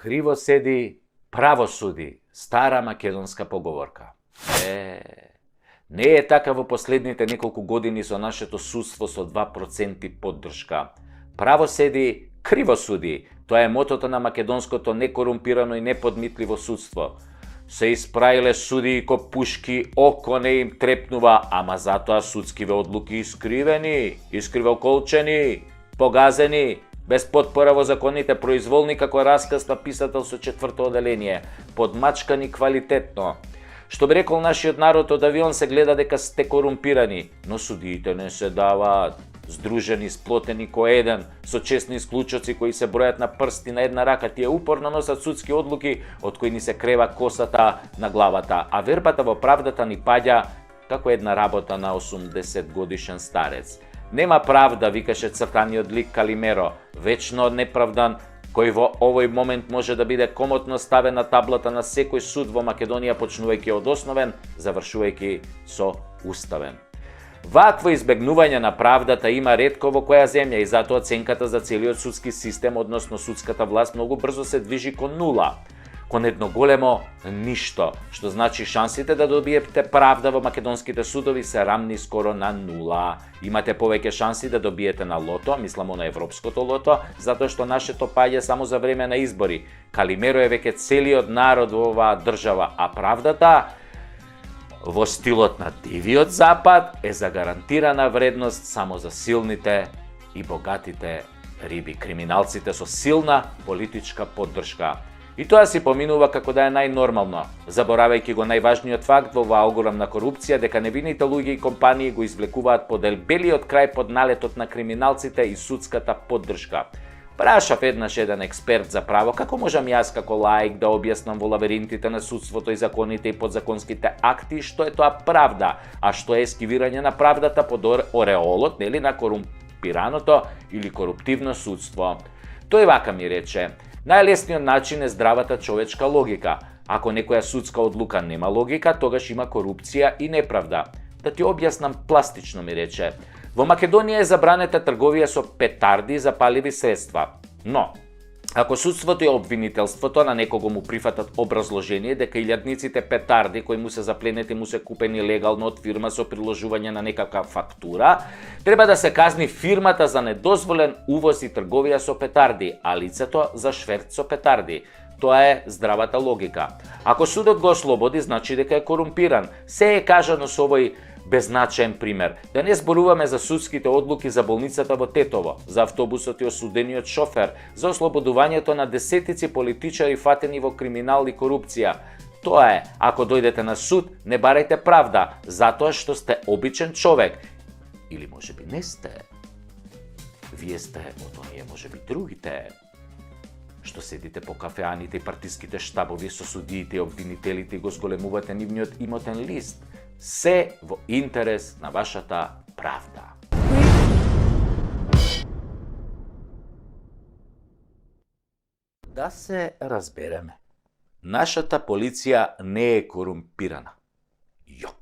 Криво седи, право суди. Стара македонска поговорка. Не е така во последните неколку години со нашето судство со 2% поддршка. Право седи, криво суди. Тоа е мотото на македонското некорумпирано и неподмитливо судство. Се испраиле судии ко пушки, око не им трепнува, ама затоа судскиве одлуки искривоколчени, погазени, без потпора во законите, произволни како расказ на писател со 4-то оделение, подмачкани квалитетно. Што би рекол нашиот народ, од авион се гледа дека сте корумпирани, но судиите не се даваат. Здружени, сплотени ко еден, со честни исклучоци кои се бројат на прсти на една рака, тие упорно носат судски одлуки од кои ни се крева косата на главата, а вербата во правдата ни паѓа како една работа на 80 годишен старец. Нема правда, викаше цртаниот лик Калимеро, вечно неправдан, кој во овој момент може да биде комотно ставен на таблата на секој суд во Македонија, почнувајќи од основен, завршувајќи со уставен. Вакво избегнување на правдата има ретко во која земја и затоа оценката за целиот судски систем, односно судската власт, многу брзо се движи кон нула, кон едно големо ништо, што значи шансите да добиете правда во македонските судови се рамни скоро на нула. Имате повеќе шанси да добиете на лото, мислам на европското лото, затоа што нашето паѓа само за време на избори. Калимеро е веќе целиот народ во оваа држава, а правдата во стилот на дивиот запад е за гарантирана вредност само за силните и богатите риби, криминалците со силна политичка поддршка. И тоа си поминува како да е најнормално, заборавајќи го најважниот факт во оваа огромна корупција дека невините луѓе и компании го извлекуваат по дебелиот крај под налетот на криминалците и судската поддршка. Прашав еднаш еден експерт за право како можам јас како лаик да објаснам во лавиринтите на судството и законите и подзаконските акти што е тоа правда, а што е ескивирање на правдата под ореолот, нели, на корумпираното или коруптивно судство. Тој вака ми рече: најлесниот начин е здравата човечка логика. Ако некоја судска одлука нема логика, тогаш има корупција и неправда. Да ти објаснам пластично, ми рече. Во Македонија е забранета трговија со петарди и запаливи средства. Но, ако судството и обвинителството на некого му прифатат образложение дека илјадниците петарди кои му се запленети му се купени легално од фирма со приложување на некаква фактура, треба да се казни фирмата за недозволен увоз и трговија со петарди, а лицето за шверц со петарди. Тоа е здравата логика. Ако судот го ослободи, значи дека е корумпиран. Се е кажано со овој беззначаен пример. Да не зборуваме за судските одлуки за болницата во Тетово, за автобусот и осудениот шофер, за ослободувањето на десетици политичари фатени во криминал и корупција. Тоа е, ако дојдете на суд, не барајте правда, затоа што сте обичен човек. Или можеби не сте. Вие сте од оние можеби другите, што седите по кафеаните и партиските штабови со судиите и обвинителите и го зголемувате нивниот имотен лист. Се во интерес на вашата правда. Да се разбереме. Нашата полиција не е корумпирана. Јок.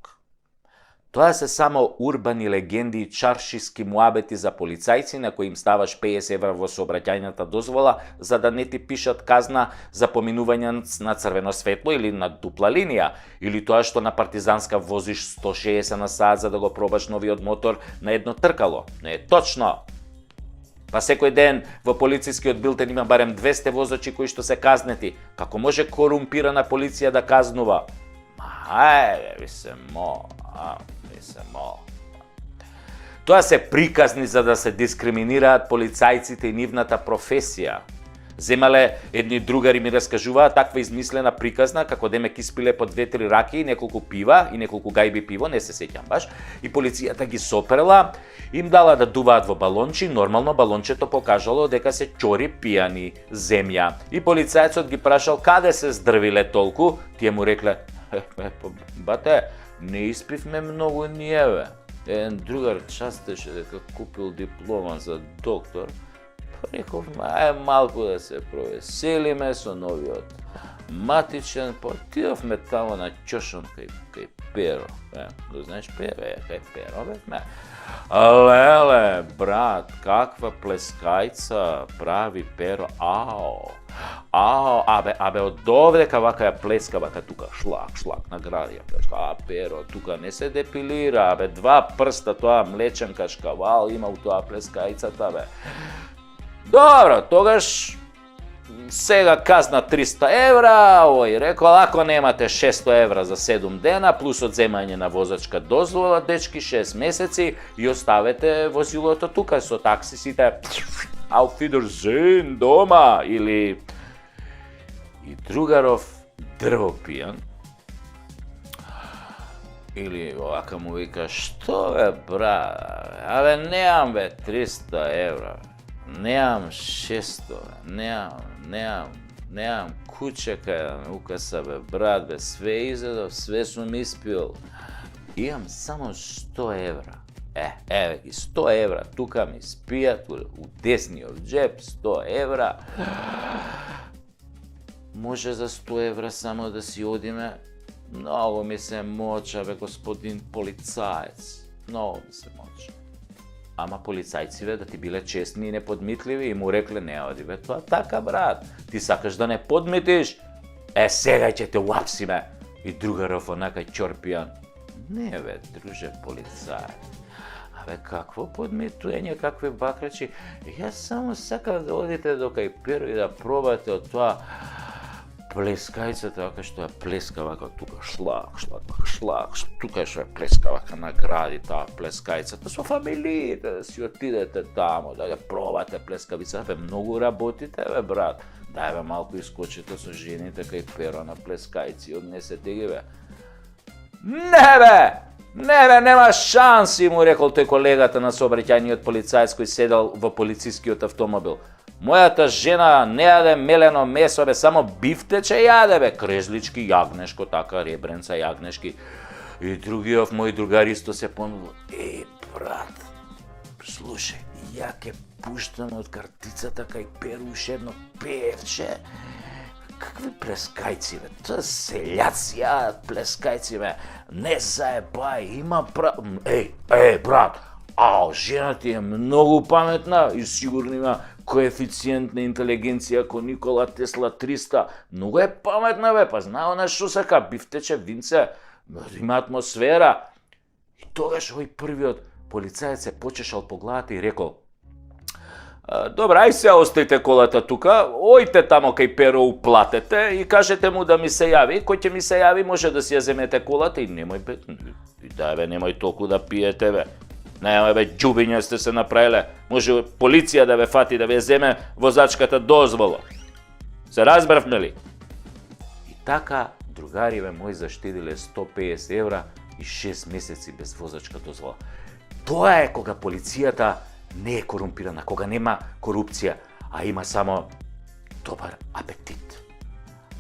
Тоа се само урбани легенди и чаршиски муабети за полицајци на кои им ставаш 50 евра во сообраќајната дозвола за да не ти пишат казна за поминување на црвено светло или на дупла линија, или тоа што на партизанска возиш 160 на сат за да го пробаш новиот мотор на едно тркало. Не е точно. Па секој ден во полицискиот билтен има барем 200 возачи кои што се казнети. Како може корумпирана полиција да казнува? Ви се Тоа се приказни за да се дискриминираат полицајците и нивната професија. Земале едни другари ми раскажуваат таква измислена приказна како демек испиле по 2-3 раки и неколку пива и неколку гајби пиво, не се сеќам баш, и полицијата ги соперла, им дала да дуваат во балончи, нормално балончето покажало дека се чори пијани земја. И полицајецот ги прашал каде се здрвиле толку, тие му рекле: бате, не испивме многу ниеве. Еден другар частеше дека купил диплома за доктор, па реков, малку да се провеселиме со новиот матичен, па отидовме тамо на ќошон кај Перо. Го знаеш кај Перо, бе? Леле, брат, каква плескајца прави Перо, ао! Абе, од овдека вака ја плеска, вака тука, шлак, награди ја плеска, Перо, тука не се депилира, абе, 2 прста, тоа млеченка шкавал има у тоа плескајцата, бе. Добро, тогаш, сега казна 300 евра, овој рекол, ако немате 600 евра за 7 дена, плюс одземање на возачка дозвола, дечки 6 месеци, и оставете возилото тука со таксисите, auf Wiedersehen дома, или... И другаров дрвопијан, или овака му вика, што бе брат, абе неам бе 300 евра, неам 600, неам куќе кај да ме укаса бе брат, бе све изедов, све сум испил, имам само 100 евра. Еве ги 100 евра, тука ми спијат у десниот джеп, 100 евра. Може за 100 евра само да си одиме? Многу ми се моча, бе, господин полицаец. Многу ми се моча. Ама полицајциве да ти биле честни и неподмитливи и му рекле, не оди, бе, тоа така, брат. Ти сакаш да не подмитиш? Сега ќе те уапсиме. И другаров онака ќорпијан. Не, бе, друже полицаец. Абе, какво подмитување, какви бакрачи? Јас само сакам да одите до кај Перо и да пробате од тоа плескајцата, вака што ја плеска, вака тука шлак, тука што ја плеска, вака награди таа плескајцата со фамилиите, да си отидете тамо, да ја пробате плескавица. Бе, многу работите, бе, брат. Дај, бе, малку искочите со жените кај Перо на плескајци, однесете ги, бе. Не бе, нема шанси, му рекол тој колегата на сообраќајниот полицаец кој седел во полицискиот автомобил. Мојата жена не јаде мелено месо, бе, само бифтече јаде, бе, крезлички, јагнешко, така, ребренца, јагнешки. И другиот мој другар исто се понудил. Брат, слушај, ја ке пуштам од картицата кај Перу уште едно певче. Какви плескајци, бе, тоа селјаци јадат плескајци, бе, не заебај, има брат, жена ти е многу паметна и сигурно има коефициент на интелигенција ко Никола Тесла 300, многу е паметна, бе, па знае она што сака, бифтече, винце, има атмосфера. И тогаш овој првиот полицаец се почешал по главата и рекол, добра, ај се оставите колата тука, ојте тамо кај Перо, уплатете и кажете му да ми се јави, кој ќе ми се јави може да си ја земете колата и немој, бе, немој толку да пиете, бе. Немој, бе, џубиња сте се направиле, може полиција да ве фати, да ве земе возачката дозвола. Се разбравме ли? И така, другариве мои заштедиле 150 евра и 6 месеци без возачка дозвола. Тоа е кога полицијата не е корумпирана, кога нема корупција, а има само добар апетит.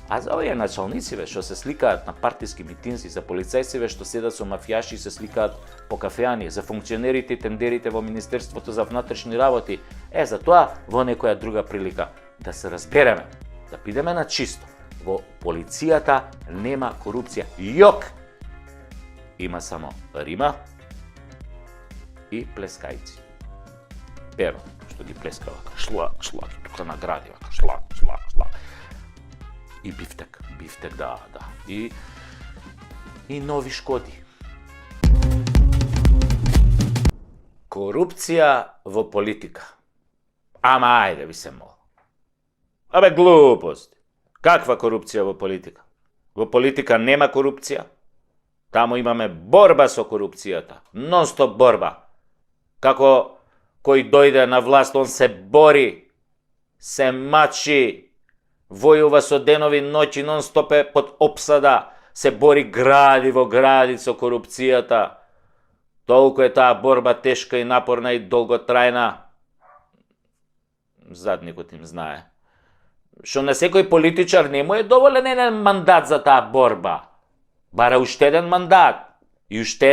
А за овие началници, што се сликаат на партиски митинзи, за полицајци што седат со мафијаши и се сликаат по кафеани, за функционерите и тендерите во Министерството за внатрешни работи, за тоа во некоја друга прилика да се разбереме, да бидеме на чисто. Во полицијата нема корупција. Јок! Има само Рима и плескајци. Перо, што ги плеска вака, шлак, тука награди вака, шлак. И бифтек, да. И нови шкоди. Корупција во политика. Ама ајде ви се мол. Абе глупост. Каква корупција во политика? Во политика нема корупција. Таму имаме борба со корупцијата. Нон-стоп борба. Како кој дојде на власт, он се бори, се мачи, војува со денови ноќи, нон-стоп е под опсада, се бори гради во гради со корупцијата. Толку е таа борба тешка и напорна и долготрајна. Задникот им знае. Што на секој политичар не му е доволен еден мандат за таа борба. Бара уште еден мандат. И уште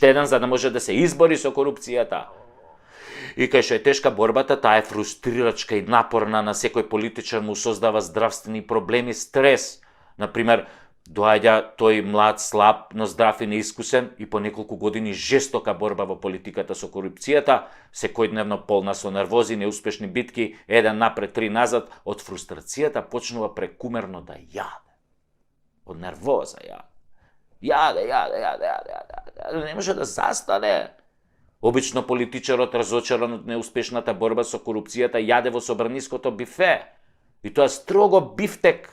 еден за да може да се избори со корупцијата. И кај што е тешка борбата, таа е фрустрирачка и напорна, на секој политичар му создава здравствени проблеми, стрес. Например, Доаѓа тој млад, слаб, но здрав и неискусен и по неколку години жестока борба во политиката со корупцијата, секојдневно полна со нервози, неуспешни битки, еден напред, три назад, од фрустрацијата почнува прекумерно да јаде. Од нервоза јаде. Јаде, не може да застане. Обично политичарот, разочаран од неуспешната борба со корупцијата, јаде во собраниското бифе. И тоа строго бифтек,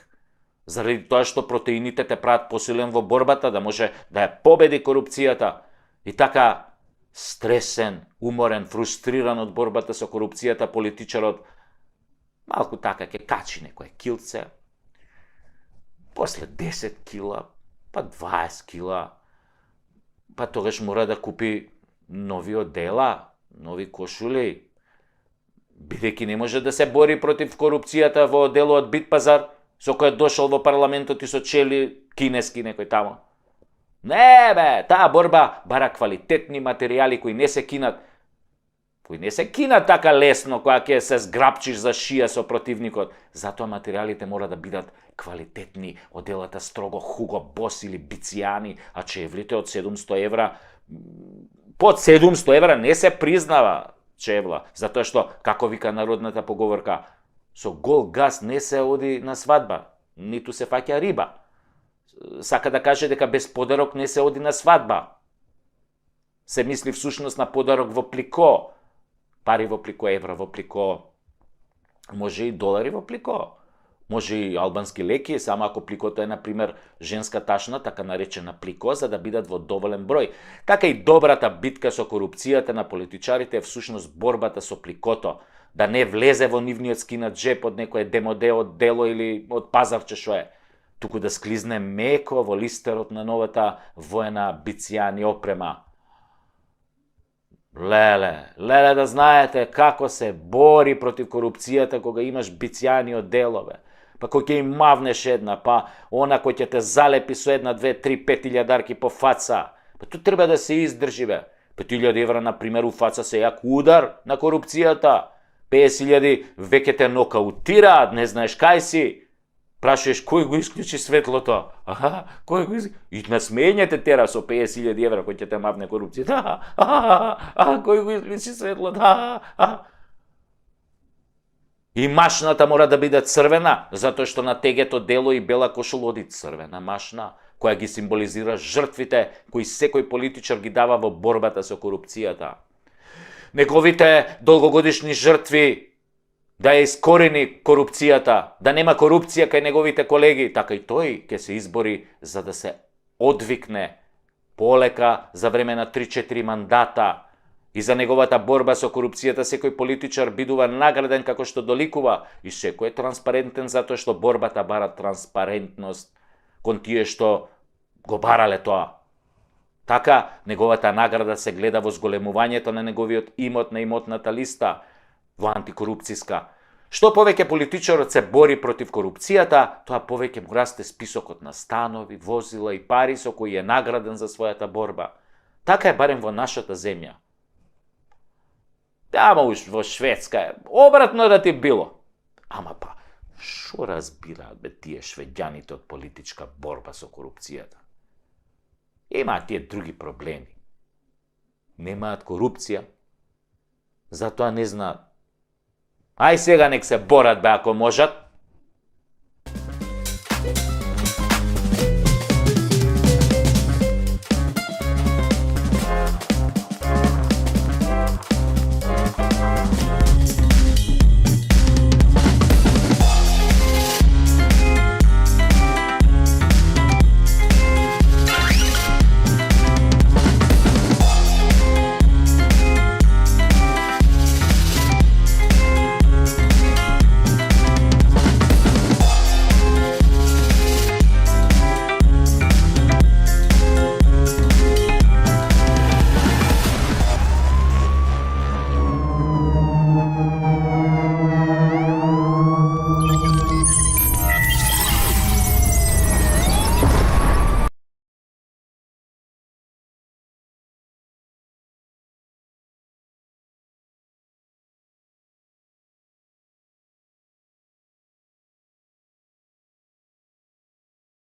заради тоа што протеините те прават посилен во борбата, да може да ја победи корупцијата. И така, стресен, уморен, фрустриран од борбата со корупцијата, политичарот малку така ќе качи некое килце, после 10 кила, па 20 кила, па тогаш мора да купи нови одела, нови кошули, бидејќи не може да се бори против корупцијата во оделот Битпазар, со кој дошол во парламентот и со чели кинески некој тамо. Не бе, таа борба бара квалитетни материјали кои не се кинат така лесно, која ќе се зграпчиш за шија со противникот. Затоа материјалите мора да бидат квалитетни, оделата строго Hugo Boss или Бицијани, а чевлите од 700 евра, под 700 евра не се признава чевла, затоа што, како вика народната поговорка, со гол газ не се оди на свадба, ниту се фаќа риба. Сака да каже дека без подарок не се оди на свадба. Се мисли всушност на подарок во плико, пари во плико, евра во плико, може и долари во плико, може и албански леки, само ако пликото е, например, женска ташна, така наречена плико, за да бидат во доволен број. Така и добрата битка со корупцијата на политичарите е всушност борбата со пликото, да не влезе во нивниот скинат джеп од некое демоде од дело или од пазарче шо е, туку да склизне меко во листерот на новата воена Бицијани опрема. Леле да знаете како се бори против корупцијата кога имаш Бицијани од делове. Па кој ќе им мавнеш една, па она кој ќе те залепи со една, две, три, 5.000 дарки по фаца. Па tu треба да се издржи бе. 5.000 евра, например, у фаца се јак удар на корупцијата. 50.000 веќе те нокаутираат, не знаеш кај си. Прашуваш кој го исклучи светлото? Кој го исклучи? И на смењете тера со 50.000 евра кој ќе те мавне корупцијата. Кој го исклучи светлото? И машната мора да биде црвена, затоа што на тегето дело и бела кошула оди црвена машна, која ги символизира жртвите кои секој политичар ги дава во борбата со корупцијата. Неговите долгогодишни жртви да ја искорени корупцијата, да нема корупција кај неговите колеги, така и тој ќе се избори за да се одвикне полека за време на 3-4 мандата. И за неговата борба со корупцијата секој политичар бидува награден како што доликува и секој е транспарентен затоа што борбата бара транспарентност кон тие што го барале тоа. Така, неговата награда се гледа во зголемувањето на неговиот имот на имотната листа во антикорупцијска. Што повеќе политичарот се бори против корупцијата, тоа повеќе му расте списокот на станови, возила и пари со кои е награден за својата борба. Така е барем во нашата земја. Ама во Шведска е обратно да ти било. Ама па, шо разбираат бе тие швеѓаните од политичка борба со корупцијата? Имаат тие други проблеми. Немаат корупција, затоа не знаат. Ај сега нек се борат бе ако можат,